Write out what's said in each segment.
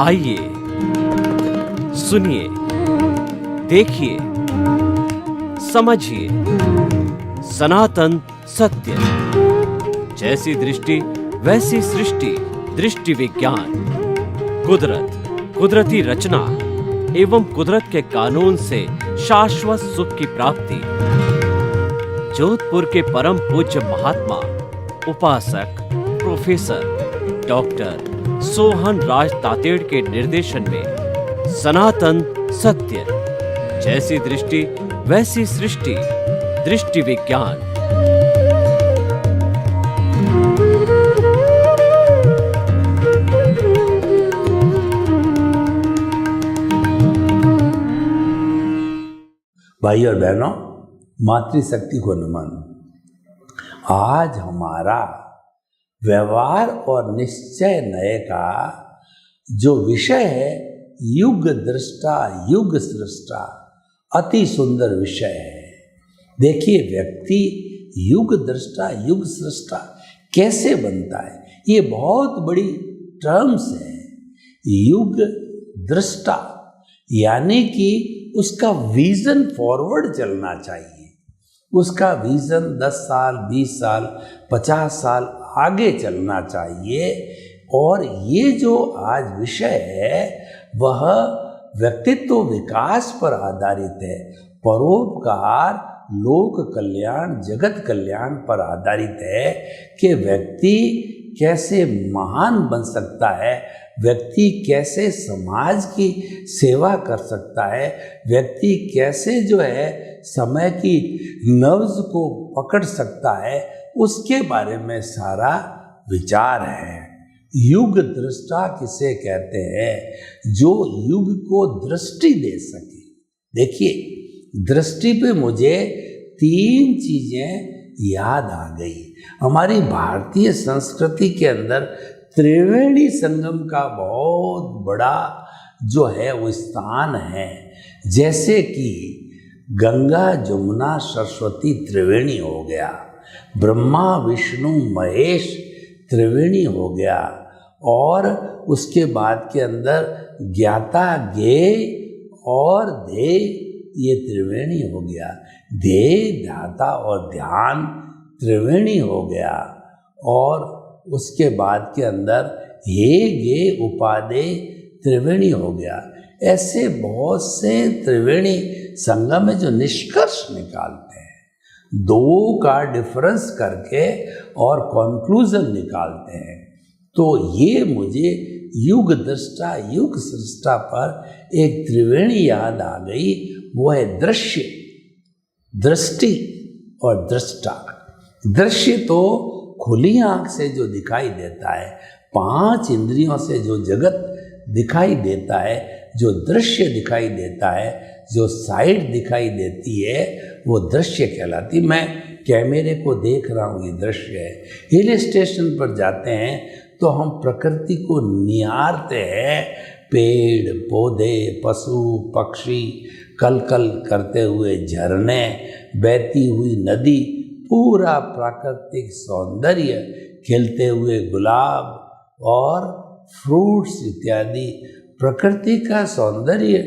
आइए, सुनिए, देखिए, समझिए सनातन सत्य। जैसी दृष्टि वैसी सृष्टि, दृष्टि विज्ञान। कुदरत, कुदरती रचना एवं कुदरत के कानून से शाश्वत सुख की प्राप्ति। जोधपुर के परम पूज्य महात्मा उपासक प्रोफेसर डॉक्टर सोहन राज तातेड़ के निर्देशन में सनातन सत्य। जैसी दृष्टि वैसी सृष्टि, दृष्टि विज्ञान। भाई और बहनों, मातृशक्ति को नमन। आज हमारा व्यवहार और निश्चय नए का जो विषय है, युग दृष्टा युग सृष्टा, अति सुंदर विषय है। देखिए, व्यक्ति युग दृष्टा युग सृष्टा कैसे बनता है, ये बहुत बड़ी टर्म्स है। युग दृष्टा यानी कि उसका विजन फॉरवर्ड चलना चाहिए। उसका विजन 10 साल, 20 साल, 50 साल आगे चलना चाहिए। और ये जो आज विषय है वह व्यक्तित्व विकास पर आधारित है। परोपकार, लोक कल्याण, जगत कल्याण पर आधारित है कि व्यक्ति कैसे महान बन सकता है, व्यक्ति कैसे समाज की सेवा कर सकता है, व्यक्ति कैसे जो है समय की नब्ज को पकड़ सकता है, उसके बारे में सारा विचार है। युग दृष्टा किसे कहते हैं? जो युग को दृष्टि दे सके। देखिए, दृष्टि पे मुझे 3 चीजें याद आ गई। हमारी भारतीय संस्कृति के अंदर त्रिवेणी संगम का बहुत बड़ा जो है वो स्थान है। जैसे कि गंगा जमुना सरस्वती त्रिवेणी हो गया, ब्रह्मा विष्णु महेश त्रिवेणी हो गया, और उसके बाद के अंदर ज्ञाता ज्ञेय और ध्येय, ये त्रिवेणी हो गया। ध्येय, ध्याता और ध्यान त्रिवेणी हो गया। और उसके बाद के अंदर हे गे उपादेय त्रिवेणी हो गया। ऐसे बहुत से त्रिवेणी संगम में जो निष्कर्ष निकालते हैं, 2 का डिफरेंस करके और कंक्लूजन निकालते हैं। तो ये मुझे युग दृष्टा युग सृष्टा पर एक त्रिवेणी याद आ गई। वो है दृश्य, दृष्टि और दृष्टा। दृश्य तो खुली आंख से जो दिखाई देता है, 5 इंद्रियों से जो जगत दिखाई देता है, जो दृश्य दिखाई देता है, जो साइड दिखाई देती है, वो दृश्य कहलाती। मैं कैमरे को देख रहा हूँ, ये दृश्य है। हिल स्टेशन पर जाते हैं तो हम प्रकृति को निहारते हैं। पेड़ पौधे, पशु पक्षी, कलकल करते हुए झरने, बहती हुई नदी, पूरा प्राकृतिक सौंदर्य, खिलते हुए गुलाब और फ्रूट्स इत्यादि। प्रकृति का सौंदर्य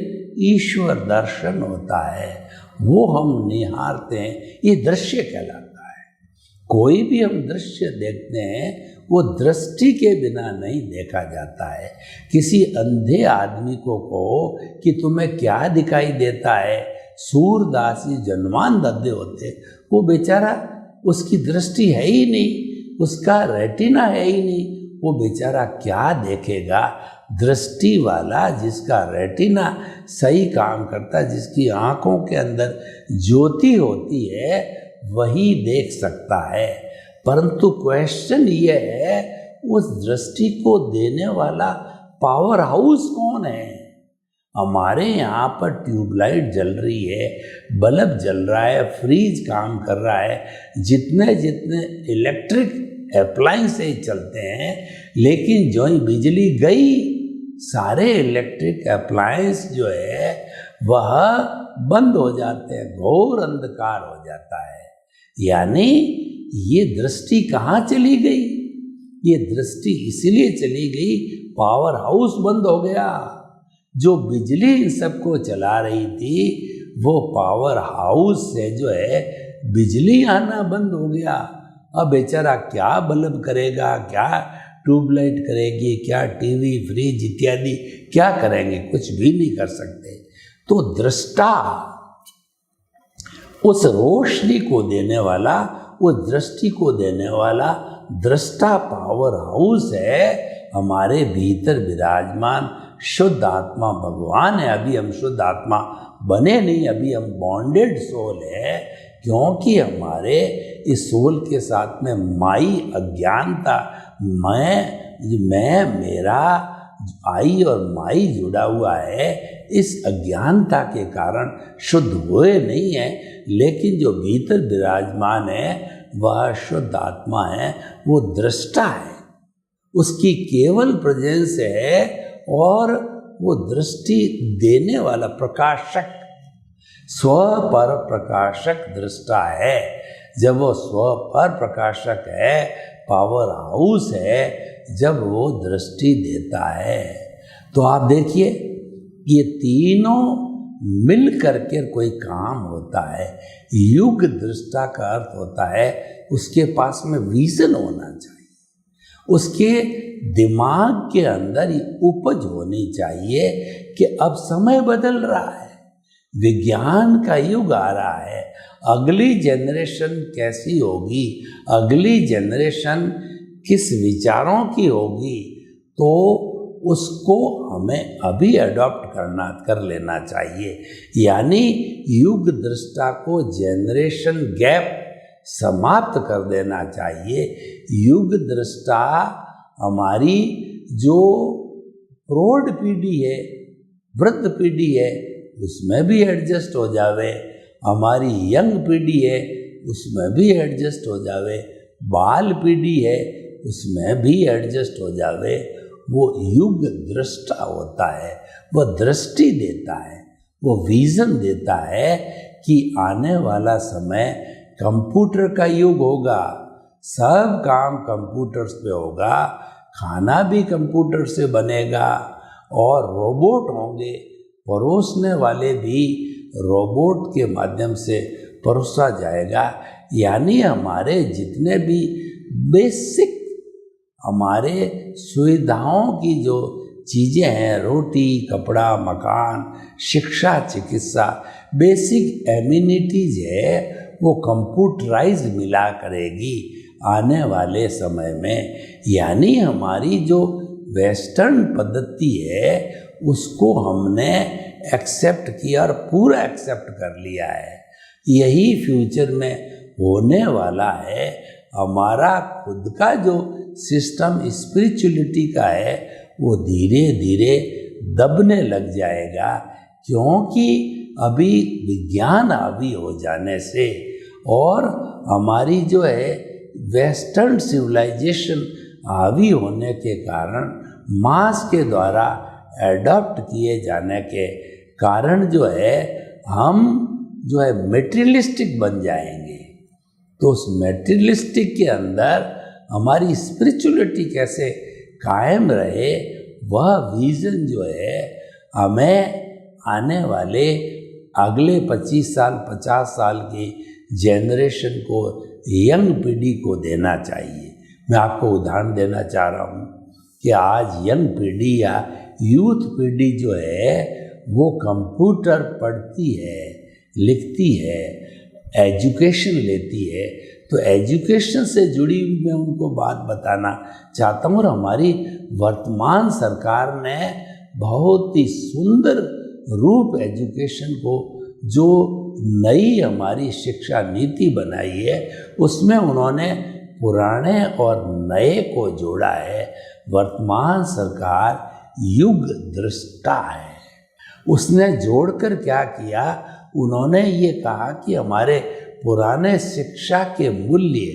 ईश्वर दर्शन होता है, वो हम निहारते हैं, ये दृश्य कहलाता है। कोई भी हम दृश्य देखते हैं वो दृष्टि के बिना नहीं देखा जाता है। किसी अंधे आदमी को कहो कि तुम्हें क्या दिखाई देता है, सूरदासी जन्मान अंधे होते, वो बेचारा, उसकी दृष्टि है ही नहीं, उसका रेटिना है ही नहीं, वो बेचारा क्या देखेगा। दृष्टि वाला, जिसका रेटिना सही काम करता है, जिसकी आंखों के अंदर ज्योति होती है, वही देख सकता है। परंतु क्वेश्चन ये है, उस दृष्टि को देने वाला पावर हाउस कौन है? हमारे यहाँ पर ट्यूबलाइट जल रही है, बल्ब जल रहा है, फ्रीज काम कर रहा है, जितने जितने इलेक्ट्रिक अप्लायंसेस चलते हैं, लेकिन जो ही बिजली गई, सारे इलेक्ट्रिक अप्लायंस जो है वह बंद हो जाते हैं, घोर अंधकार हो जाता है। यानी ये दृष्टि कहाँ चली गई? ये दृष्टि इसलिए चली गई, पावर हाउस बंद हो गया। जो बिजली इन सबको चला रही थी वो पावर हाउस से जो है बिजली आना बंद हो गया। अब बेचारा क्या बल्ब करेगा, क्या ट्यूबलाइट करेगी, क्या टीवी फ्रिज इत्यादि क्या करेंगे, कुछ भी नहीं कर सकते। तो दृष्टा उस रोशनी को देने वाला, उस दृष्टि को देने वाला दृष्टा पावर हाउस है हमारे भीतर विराजमान शुद्ध आत्मा भगवान है। अभी हम शुद्ध आत्मा बने नहीं, अभी हम बॉन्डेड सोल है, क्योंकि हमारे इस सोल के साथ में माई अज्ञानता, मैं मेरा आई और माई जुड़ा हुआ है। इस अज्ञानता के कारण शुद्ध हुए नहीं है, लेकिन जो भीतर विराजमान है वह शुद्ध आत्मा है, वो दृष्टा है, उसकी केवल प्रेजेंस है और वो दृष्टि देने वाला प्रकाशक, स्व पर प्रकाशक दृष्टा है। जब वो स्व पर प्रकाशक है, पावर हाउस है, जब वो दृष्टि देता है तो आप देखिए ये तीनों मिल करके कोई काम होता है। युग दृष्टा का अर्थ होता है उसके पास में विजन होना चाहिए, उसके दिमाग के अंदर ये उपज होनी चाहिए कि अब समय बदल रहा है, विज्ञान का युग आ रहा है, अगली जनरेशन कैसी होगी, अगली जनरेशन किस विचारों की होगी, तो उसको हमें अभी अडॉप्ट कर लेना चाहिए। यानी युग दृष्टा को जनरेशन गैप समाप्त कर देना चाहिए। युग दृष्टा हमारी जो प्रौढ़ पीढ़ी है, वृद्ध पीढ़ी है, उसमें भी एडजस्ट हो जावे, हमारी यंग पीढ़ी है उसमें भी एडजस्ट हो जावे, बाल पीढ़ी है उसमें भी एडजस्ट हो जावे। वो युग दृष्टा होता है, वो दृष्टि देता है, वो विजन देता है कि आने वाला समय कंप्यूटर का युग होगा, सब काम कंप्यूटर पे होगा, खाना भी कंप्यूटर से बनेगा और रोबोट होंगे, परोसने वाले भी रोबोट के माध्यम से परोसा जाएगा। यानी हमारे जितने भी बेसिक हमारे सुविधाओं की जो चीज़ें हैं, रोटी, कपड़ा, मकान, शिक्षा, चिकित्सा, बेसिक एम्यूनिटीज है, वो कंप्यूटराइज मिला करेगी आने वाले समय में। यानी हमारी जो वेस्टर्न पद्धति है उसको हमने एक्सेप्ट किया और पूरा एक्सेप्ट कर लिया है। यही फ्यूचर में होने वाला है। हमारा खुद का जो सिस्टम स्पिरिचुअलिटी का है वो धीरे धीरे दबने लग जाएगा, क्योंकि अभी विज्ञान हावी हो जाने से और हमारी जो है वेस्टर्न सिविलाइजेशन हावी होने के कारण, मास के द्वारा एडॉप्ट किए जाने के कारण जो है हम जो है मेटेरियलिस्टिक बन जाएंगे। तो उस मेटेरियलिस्टिक के अंदर हमारी स्पिरिचुअलिटी कैसे कायम रहे, वह विजन जो है हमें आने वाले अगले 25 साल 50 साल की जनरेशन को, यंग पीढ़ी को देना चाहिए। मैं आपको उदाहरण देना चाह रहा हूँ कि आज यंग पीढ़ी या यूथ पीढ़ी जो है वो कंप्यूटर पढ़ती है, लिखती है, एजुकेशन लेती है। तो एजुकेशन से जुड़ी हुई मैं उनको बात बताना चाहता हूँ। और हमारी वर्तमान सरकार ने बहुत ही सुंदर रूप एजुकेशन को, जो नई हमारी शिक्षा नीति बनाई है उसमें उन्होंने पुराने और नए को जोड़ा है। वर्तमान सरकार युग दृष्टा है। उसने जोड़कर क्या किया, उन्होंने ये कहा कि हमारे पुराने शिक्षा के मूल्य,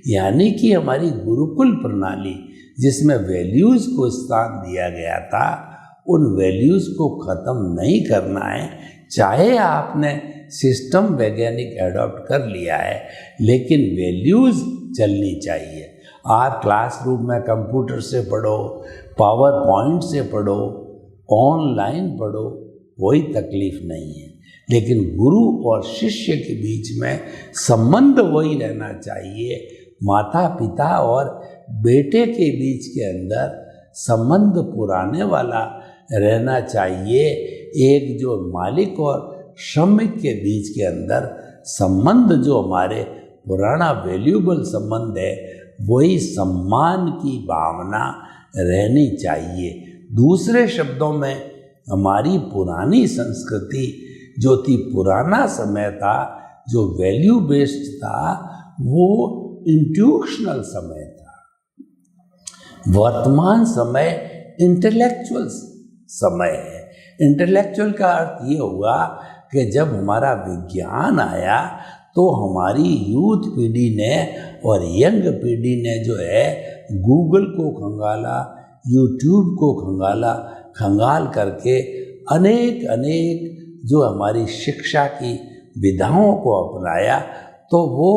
यानी कि हमारी गुरुकुल प्रणाली जिसमें वैल्यूज़ को स्थान दिया गया था, उन वैल्यूज़ को ख़त्म नहीं करना है। चाहे आपने सिस्टम वैज्ञानिक एडॉप्ट कर लिया है, लेकिन वैल्यूज़ चलनी चाहिए। आप क्लासरूम में कंप्यूटर से पढ़ो, पावर पॉइंट से पढ़ो, ऑनलाइन पढ़ो, कोई तकलीफ नहीं है। लेकिन गुरु और शिष्य के बीच में संबंध वही रहना चाहिए। माता पिता और बेटे के बीच के अंदर संबंध पुराने वाला रहना चाहिए। एक जो मालिक और श्रमिक के बीच के अंदर संबंध जो हमारे पुराना वैल्यूबल संबंध है, वही सम्मान की भावना रहनी चाहिए। दूसरे शब्दों में हमारी पुरानी संस्कृति जो थी, पुराना समय था, जो वैल्यू बेस्ड था, वो इंट्यूशनल समय था। वर्तमान समय इंटेलेक्चुअल समय है। इंटेलेक्चुअल का अर्थ ये हुआ कि जब हमारा विज्ञान आया तो हमारी यूथ पीढ़ी ने और यंग पीढ़ी ने जो है गूगल को खंगाला, यूट्यूब को खंगाल करके अनेक जो हमारी शिक्षा की विधाओं को अपनाया, तो वो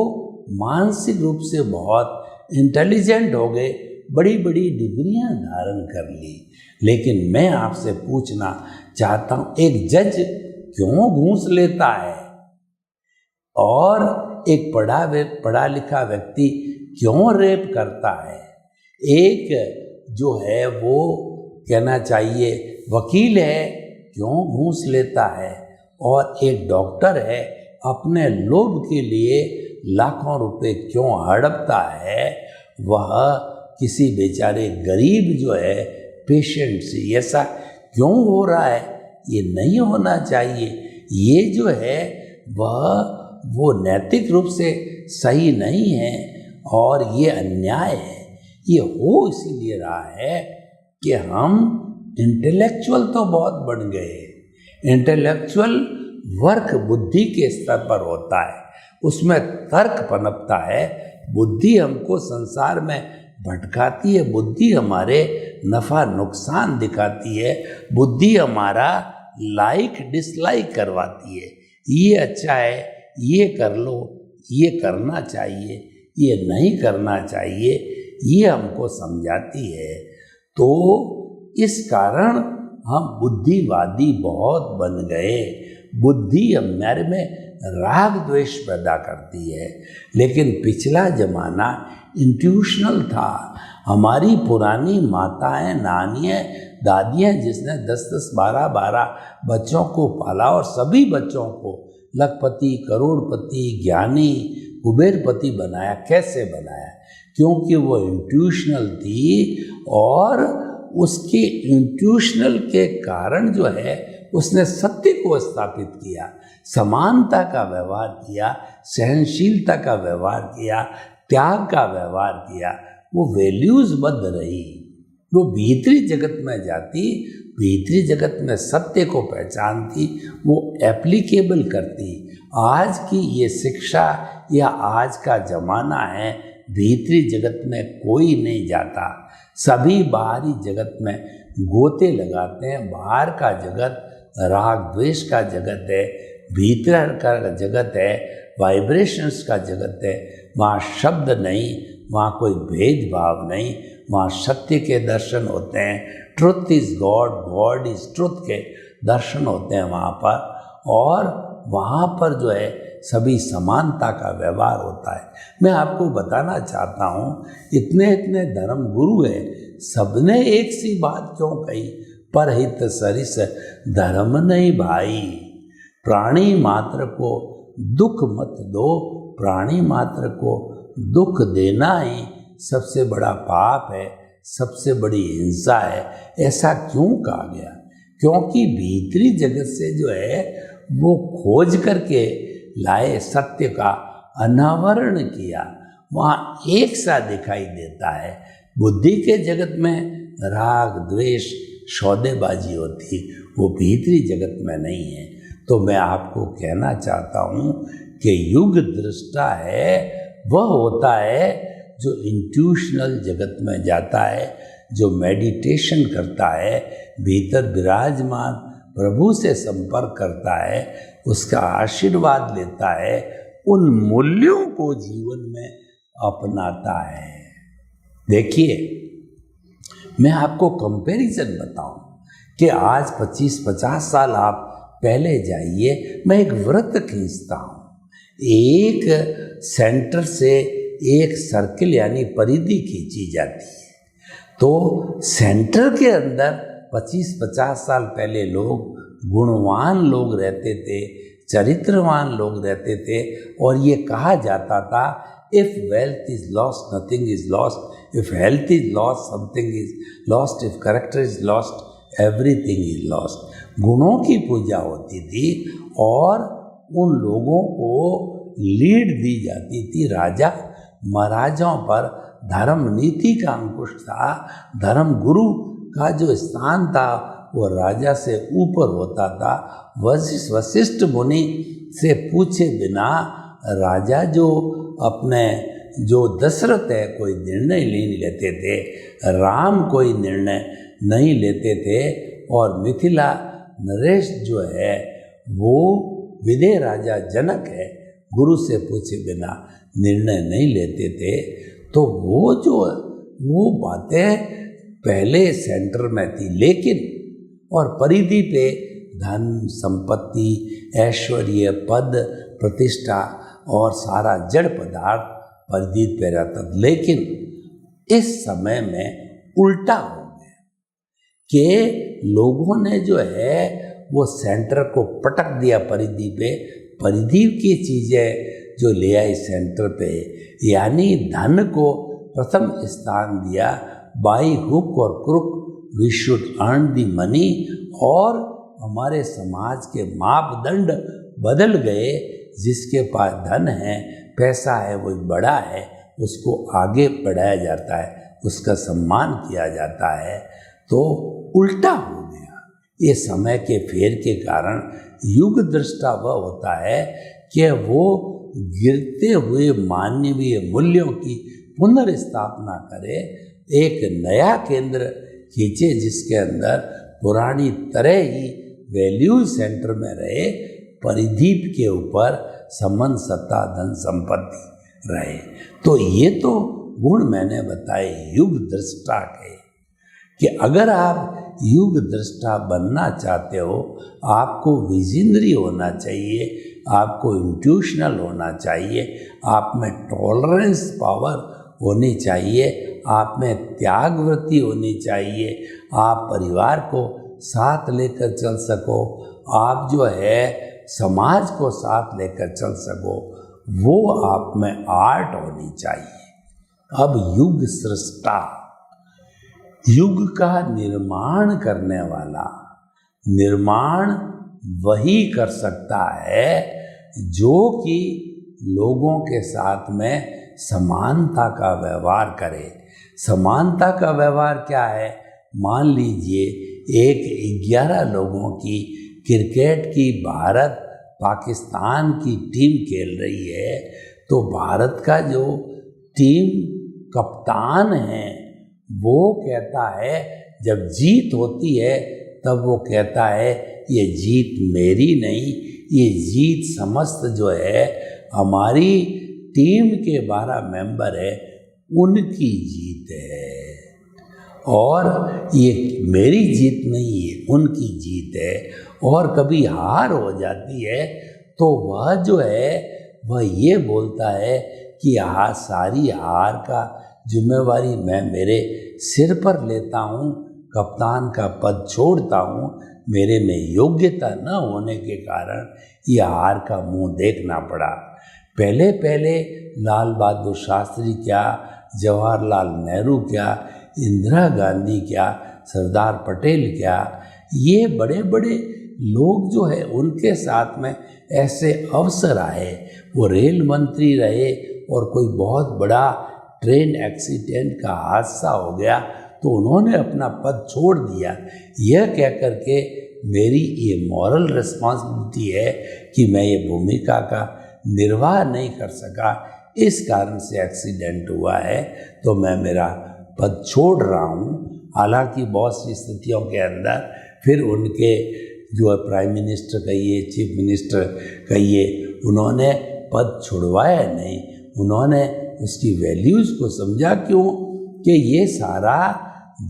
मानसिक रूप से बहुत इंटेलिजेंट हो गए, बड़ी बड़ी डिग्रियां धारण कर ली। लेकिन मैं आपसे पूछना चाहता हूँ, एक जज क्यों घूस लेता है और एक पढ़ा लिखा व्यक्ति क्यों रेप करता है? एक जो है वो कहना चाहिए वकील है क्यों घूस लेता है, और एक डॉक्टर है अपने लोभ के लिए लाखों रुपए क्यों हड़पता है? वह किसी बेचारे गरीब जो है पेशेंट से ऐसा क्यों हो रहा है? ये नहीं होना चाहिए। ये जो है वो नैतिक रूप से सही नहीं है और ये अन्याय है। ये हो इसीलिए रहा है कि हम इंटेलेक्चुअल तो बहुत बढ़ गए। इंटेलेक्चुअल वर्क बुद्धि के स्तर पर होता है, उसमें तर्क पनपता है। बुद्धि हमको संसार में भटकाती है, बुद्धि हमारे नफ़ा नुकसान दिखाती है, बुद्धि हमारा लाइक डिसलाइक करवाती है। ये अच्छा है, ये कर लो, ये करना चाहिए, ये नहीं करना चाहिए, ये हमको समझाती है। तो इस कारण हम बुद्धिवादी बहुत बन गए। बुद्धि हमारे में राग द्वेष पैदा करती है। लेकिन पिछला जमाना इंट्यूशनल था। हमारी पुरानी माताएं, नानियाँ, दादियाँ जिसने 10-10, 12-12 बच्चों को पाला और सभी बच्चों को लखपति, करोड़पति, ज्ञानी, कुबेरपति बनाया। कैसे बनाया? क्योंकि वो इंट्यूशनल थी और उसके इंट्यूशनल के कारण जो है उसने सत्य को स्थापित किया, समानता का व्यवहार किया, सहनशीलता का व्यवहार किया, त्याग का व्यवहार किया। वो वैल्यूज बद्ध रही। वो भीतरी जगत में जाती, भीतरी जगत में सत्य को पहचानती, वो एप्लीकेबल करती। आज की ये शिक्षा या आज का जमाना है, भीतरी जगत में कोई नहीं जाता, सभी बाहरी जगत में गोते लगाते हैं। बाहर का जगत राग द्वेष का जगत है, भीतर का जगत है वाइब्रेशंस का जगत है। वहाँ शब्द नहीं, वहाँ कोई भेदभाव नहीं, वहाँ सत्य के दर्शन होते हैं। Truth is God, God is truth के दर्शन होते हैं वहाँ पर। और वहाँ पर जो है सभी समानता का व्यवहार होता है। मैं आपको बताना चाहता हूँ, इतने धर्म गुरु हैं, सबने एक सी बात क्यों कही? परहित सरिस धर्म नहीं भाई। प्राणी मात्र को दुख मत दो, प्राणी मात्र को दुख देना ही सबसे बड़ा पाप है, सबसे बड़ी हिंसा है। ऐसा क्यों कहा गया? क्योंकि भीतरी जगत से जो है वो खोज करके लाए, सत्य का अनावरण किया, वहाँ एक सा दिखाई देता है। बुद्धि के जगत में राग द्वेष सौदेबाजी होती, वो भीतरी जगत में नहीं है। तो मैं आपको कहना चाहता हूँ कि युग दृष्टा है वह होता है जो इंट्यूशनल जगत में जाता है, जो मेडिटेशन करता है, भीतर विराजमान प्रभु से संपर्क करता है, उसका आशीर्वाद लेता है, उन मूल्यों को जीवन में अपनाता है। देखिए, मैं आपको कंपैरिजन बताऊं कि आज 25-50 साल आप पहले जाइए, मैं एक वृत्त खींचता हूँ, एक सेंटर से एक सर्किल यानी परिधि खींची जाती है, तो सेंटर के अंदर 25-50 साल पहले लोग गुणवान लोग रहते थे, चरित्रवान लोग रहते थे, और ये कहा जाता था if wealth is lost nothing is lost, if health is lost something is lost, if character is lost everything is lost. गुणों की पूजा होती थी और उन लोगों को लीड दी जाती थी। राजा महाराजाओं पर धर्म नीति का अंकुश था, धर्म गुरु का जो स्थान था वो राजा से ऊपर होता था। वशिष्ठ मुनि से पूछे बिना राजा जो अपने जो दशरथ है कोई निर्णय नहीं लेते थे, राम कोई निर्णय नहीं लेते थे, और मिथिला नरेश जो है वो विदेह राजा जनक है, गुरु से पूछे बिना निर्णय नहीं लेते थे। तो वो बातें पहले सेंटर में थी, लेकिन और परिधि पे धन संपत्ति ऐश्वर्य पद प्रतिष्ठा और सारा जड़ पदार्थ परिधि पे रहता, लेकिन इस समय में उल्टा हो गया कि लोगों ने जो है वो सेंटर को पटक दिया परिधि पे, परिधि की चीज़ें जो ले आई सेंटर पे, यानी धन को प्रथम स्थान दिया। बाई हुक और crook we should earn the money, और हमारे समाज के मापदंड बदल गए। जिसके पास धन है पैसा है वो बड़ा है, उसको आगे बढ़ाया जाता है, उसका सम्मान किया जाता है। तो उल्टा हो गया। ये समय के फेर के कारण युग दृष्टा वह होता है कि वो गिरते हुए मानवीय मूल्यों की पुनर्स्थापना करे, एक नया केंद्र खींचे जिसके अंदर पुरानी तरह ही वैल्यू सेंटर में रहे, परिधि के ऊपर सम्मान सत्ता धन संपत्ति रहे। तो ये तो गुण मैंने बताए युग दृष्टा के, कि अगर आप युग दृष्टा बनना चाहते हो, आपको विजनरी होना चाहिए, आपको इंट्यूशनल होना चाहिए, आप में टॉलरेंस पावर होनी चाहिए, आप में त्यागवृत्ति होनी चाहिए, आप परिवार को साथ लेकर चल सको, आप जो है समाज को साथ लेकर चल सको, वो आप में आर्ट होनी चाहिए। अब युग सृष्टा, युग का निर्माण करने वाला, निर्माण वही कर सकता है जो कि लोगों के साथ में समानता का व्यवहार करे। समानता का व्यवहार क्या है? मान लीजिए एक 11 लोगों की क्रिकेट की भारत पाकिस्तान की टीम खेल रही है, तो भारत का जो टीम कप्तान है वो कहता है, जब जीत होती है तब वो कहता है ये जीत मेरी नहीं, ये जीत समस्त जो है हमारी टीम के 12 मेंबर है उनकी जीत है, और ये मेरी जीत नहीं है उनकी जीत है। और कभी हार हो जाती है तो वह जो है वह ये बोलता है कि सारी हार का जिम्मेवारी मैं मेरे सिर पर लेता हूँ, कप्तान का पद छोड़ता हूँ, मेरे में योग्यता न होने के कारण यह हार का मुंह देखना पड़ा। पहले पहले लाल बहादुर शास्त्री क्या, जवाहरलाल नेहरू क्या, इंदिरा गांधी क्या, सरदार पटेल क्या, ये बड़े बड़े लोग जो है उनके साथ में ऐसे अवसर आए, वो रेल मंत्री रहे और कोई बहुत बड़ा ट्रेन एक्सीडेंट का हादसा हो गया तो उन्होंने अपना पद छोड़ दिया, यह कह कर के मेरी ये मॉरल रिस्पॉन्सिबिलिटी है कि मैं ये भूमिका का निर्वाह नहीं कर सका, इस कारण से एक्सीडेंट हुआ है, तो मैं मेरा पद छोड़ रहा हूँ। हालांकि बहुत सी स्थितियों के अंदर फिर उनके जो प्राइम मिनिस्टर कहिए, चीफ मिनिस्टर कहिए, उन्होंने पद छुड़वाया नहीं, उन्होंने उसकी वैल्यूज़ को समझा। क्यों? कि ये सारा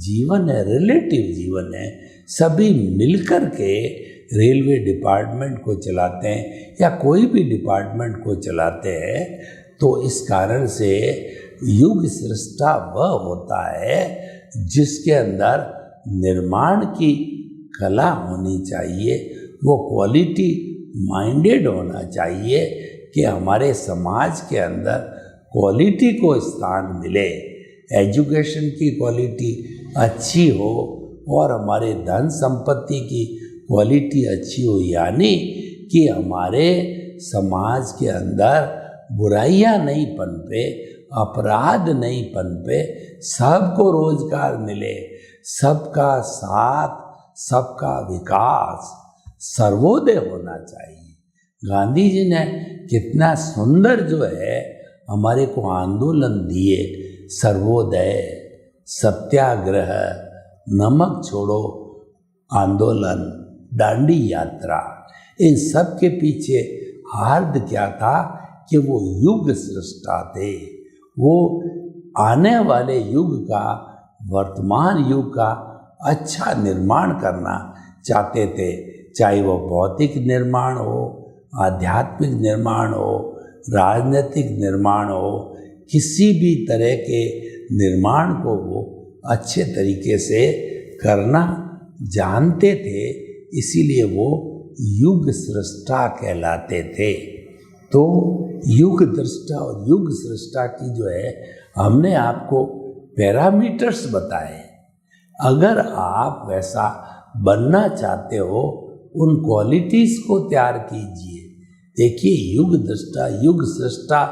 जीवन है, रिलेटिव जीवन है, सभी मिलकर के रेलवे डिपार्टमेंट को चलाते हैं या कोई भी डिपार्टमेंट को चलाते हैं। तो इस कारण से युग सृष्टा वह होता है जिसके अंदर निर्माण की कला होनी चाहिए, वो क्वालिटी माइंडेड होना चाहिए कि हमारे समाज के अंदर क्वालिटी को स्थान मिले, एजुकेशन की क्वालिटी अच्छी हो और हमारे धन संपत्ति की क्वालिटी अच्छी हो, यानी कि हमारे समाज के अंदर बुराइयां नहीं पनपे, अपराध नहीं पनपे, सबको रोजगार मिले, सबका साथ, सबका विकास, सर्वोदय होना चाहिए। गांधी जी ने कितना सुंदर जो है हमारे को आंदोलन दिए, सर्वोदय, सत्याग्रह, नमक छोड़ो आंदोलन, दांडी यात्रा, इन सब के पीछे हार्द क्या था कि वो युग सृष्टा थे। वो आने वाले युग का, वर्तमान युग का अच्छा निर्माण करना चाहते थे, चाहे वो भौतिक निर्माण हो, आध्यात्मिक निर्माण हो, राजनीतिक निर्माण हो, किसी भी तरह के निर्माण को वो अच्छे तरीके से करना जानते थे, इसीलिए वो युग सृष्टा कहलाते थे। तो युग दृष्टा और युग सृष्टा की जो है हमने आपको पैरामीटर्स बताए। अगर आप वैसा बनना चाहते हो, उन क्वालिटीज़ को तैयार कीजिए। देखिए, युग दृष्टा, युग सृष्टा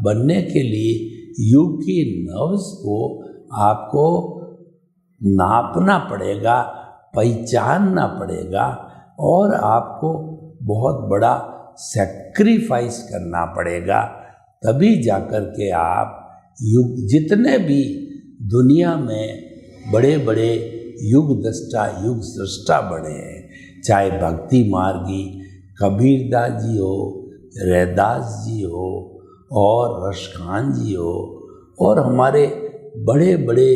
बनने के लिए युग की नब्ज को आपको नापना पड़ेगा, पहचानना पड़ेगा और आपको बहुत बड़ा सैक्रिफाइस करना पड़ेगा, तभी जाकर के आप युग, जितने भी दुनिया में बड़े बड़े युग दृष्टा, युग सृष्टा बने हैं, चाहे भक्ति मार्गी कबीरदास जी हो, रैदास जी हो और रशखान जी हो, और हमारे बड़े बड़े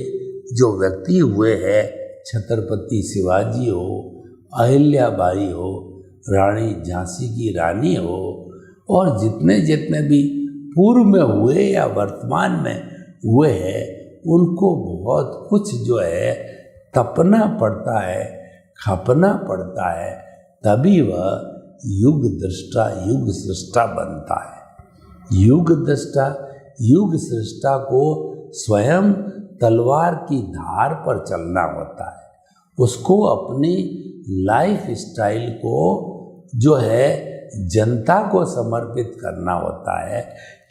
जो व्यक्ति हुए हैं, छत्रपति शिवाजी हो, अहिल्याबाई हो, रानी झांसी की रानी हो, और जितने जितने भी पूर्व में हुए या वर्तमान में हुए हैं, उनको बहुत कुछ जो है तपना पड़ता है, खपना पड़ता है, तभी वह युग दृष्टा, युग सृष्टा बनता है। युग दृष्टा, युग सृष्टा को स्वयं तलवार की धार पर चलना होता है, उसको अपनी लाइफ स्टाइल को जो है जनता को समर्पित करना होता है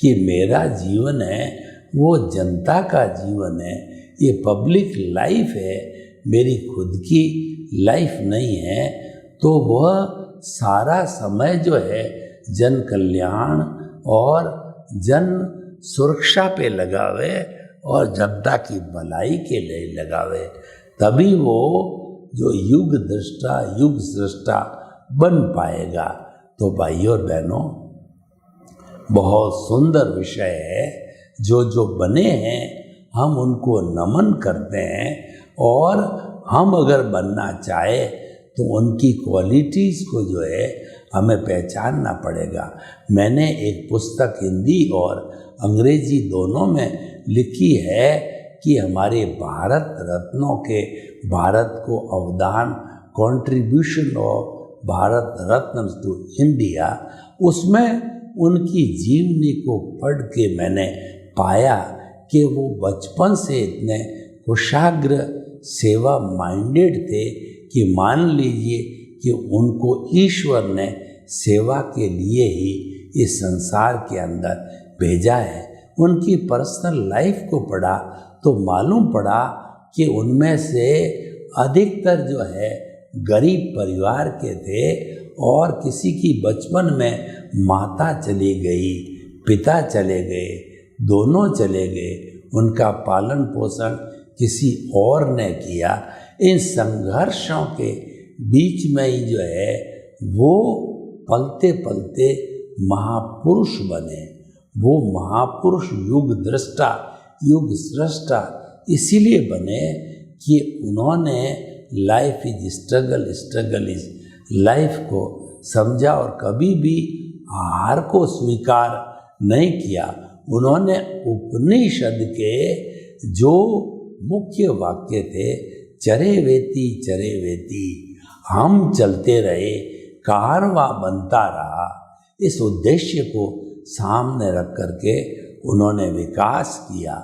कि मेरा जीवन है वो जनता का जीवन है, ये पब्लिक लाइफ है, मेरी खुद की लाइफ नहीं है। तो वह सारा समय जो है जन कल्याण और जन सुरक्षा पे लगावे और जनता की भलाई के लिए लगावे, तभी वो जो युग दृष्टा, युग सृष्टा बन पाएगा। तो भाइयों और बहनों, बहुत सुंदर विषय है, जो जो बने हैं हम उनको नमन करते हैं, और हम अगर बनना चाहे तो उनकी क्वालिटीज़ को जो है हमें पहचानना पड़ेगा। मैंने एक पुस्तक हिंदी और अंग्रेजी दोनों में लिखी है कि हमारे भारत रत्नों के, भारत को अवदान, contribution of Bharat Ratna to India, उसमें उनकी जीवनी को पढ़ के मैंने पाया कि वो बचपन से इतने कुशाग्र सेवा माइंडेड थे कि मान लीजिए कि उनको ईश्वर ने सेवा के लिए ही इस संसार के अंदर भेजा है। उनकी पर्सनल लाइफ को पढ़ा तो मालूम पड़ा कि उनमें से अधिकतर जो है गरीब परिवार के थे, और किसी की बचपन में माता चली गई, पिता चले गए, दोनों चले गए, उनका पालन पोषण किसी और ने किया। इन संघर्षों के बीच में ही जो है वो पलते पलते महापुरुष बने। वो महापुरुष युग दृष्टा, युग सृष्टा, इसीलिए बने कि उन्होंने life is struggle, struggle is life को समझा और कभी भी हार को स्वीकार नहीं किया। उन्होंने उपनिषद के जो मुख्य वाक्य थे, चरे वेती हम चलते रहे, कारवां बनता रहा, इस उद्देश्य को सामने रख करके उन्होंने विकास किया।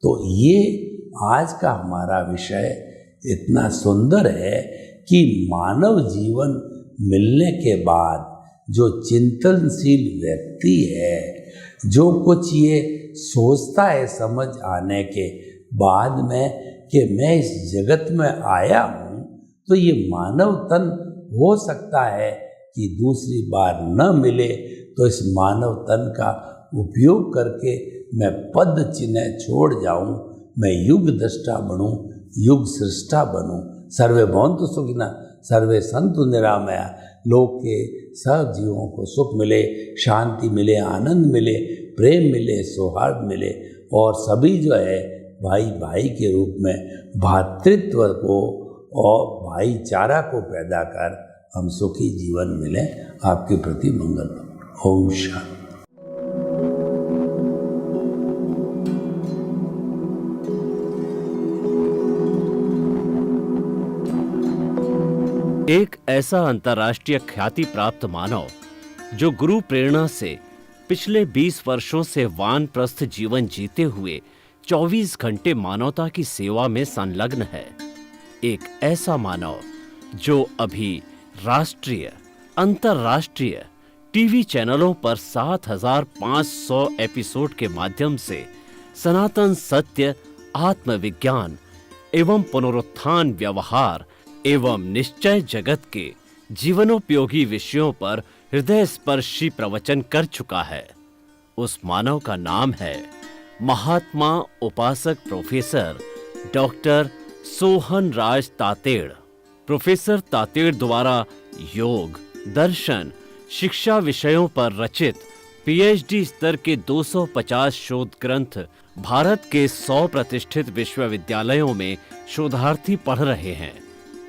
तो ये आज का हमारा विषय इतना सुंदर है कि मानव जीवन मिलने के बाद जो चिंतनशील व्यक्ति है, जो कुछ ये सोचता है समझ आने के बाद में कि मैं इस जगत में आया हूँ, तो ये मानव तन हो सकता है कि दूसरी बार न मिले, तो इस मानव तन का उपयोग करके मैं पद चिन्ह छोड़ जाऊं, मैं युग दृष्टा बनूं, युग सृष्टा बनूं। सर्वे भवन्तु सुखिनः, सर्वे सन्तु निरामया। लोक के सब जीवों को सुख मिले, शांति मिले, आनंद मिले, प्रेम मिले, सौहार्द मिले, और सभी जो है भाई भाई के रूप में भातृत्व को और भाईचारा को पैदा कर हम सुखी जीवन मिले। आपके प्रति मंगल। ओम शांति। एक ऐसा अंतर्राष्ट्रीय ख्याति प्राप्त मानव जो गुरु प्रेरणा से पिछले 20 वर्षों से वानप्रस्थ जीवन जीते हुए 24 घंटे मानवता की सेवा में संलग्न है। एक ऐसा मानव जो अभी राष्ट्रीय, अंतर्राष्ट्रीय टीवी चैनलों पर 7,500 एपिसोड के माध्यम से सनातन सत्य, आत्मविज्ञान एवं पुनरुत्थान, व्यवहार एवं निश्चय जगत के जीवनोपयोगी विषयों पर हृदय स्पर्शी प्रवचन कर चुका है। उस मानव का नाम है महात्मा उपासक प्रोफेसर डॉक्टर सोहन राज तातेड़। प्रोफेसर तातेड़ द्वारा योग, दर्शन, शिक्षा विषयों पर रचित पीएचडी स्तर के 250 शोध ग्रंथ भारत के 100 प्रतिष्ठित विश्वविद्यालयों में शोधार्थी पढ़ रहे हैं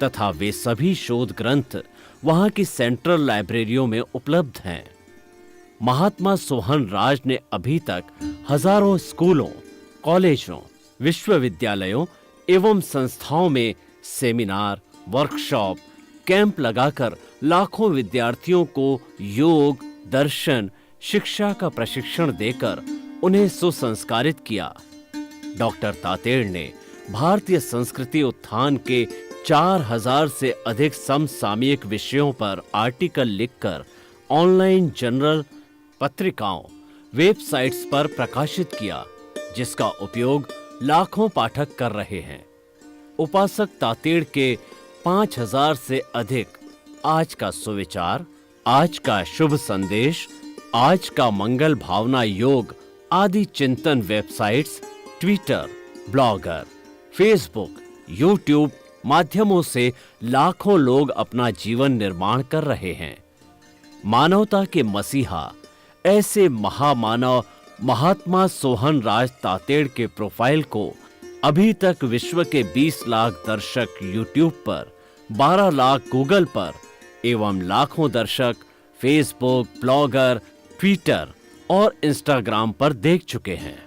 तथा वे सभी शोध ग्रंथ वहां की सेंट्रल लाइब्रेरियों में उपलब्ध हैं। महात्मा सोहन राज ने अभी तक हजारों स्कूलों, कॉलेजों, विश्वविद्यालयों एवं संस्थाओं में सेमिनार, वर्कशॉप, कैंप लगाकर लाखों विद्यार्थियों को योग, दर्शन, शिक्षा का प्रशिक्षण देकर उन्हें सुसंस्कारित किया। डॉक्टर तातेड़ ने भारतीय संस्कृति उत्थान के 4000 से अधिक समसामयिक विषयों पर आर्टिकल लिखकर ऑनलाइन जर्नल, पत्रिकाओं, वेबसाइट्स पर प्रकाशित किया, जिसका उपयोग लाखों पाठक कर रहे हैं। उपासक तातेड़ के 5000 से अधिक आज का सुविचार, आज का शुभ संदेश, आज का मंगल भावना योग आदि चिंतन websites, Twitter, blogger, Facebook, YouTube माध्यमों से लाखों लोग अपना जीवन निर्माण कर रहे हैं। मानवता के मसीहा ऐसे महामानव महात्मा सोहन राज तातेड़ के प्रोफाइल को अभी तक विश्व के 20 लाख दर्शक यूट्यूब पर, 12 लाख गूगल पर एवं लाखों दर्शक फेसबुक, ब्लॉगर, ट्विटर और इंस्टाग्राम पर देख चुके हैं।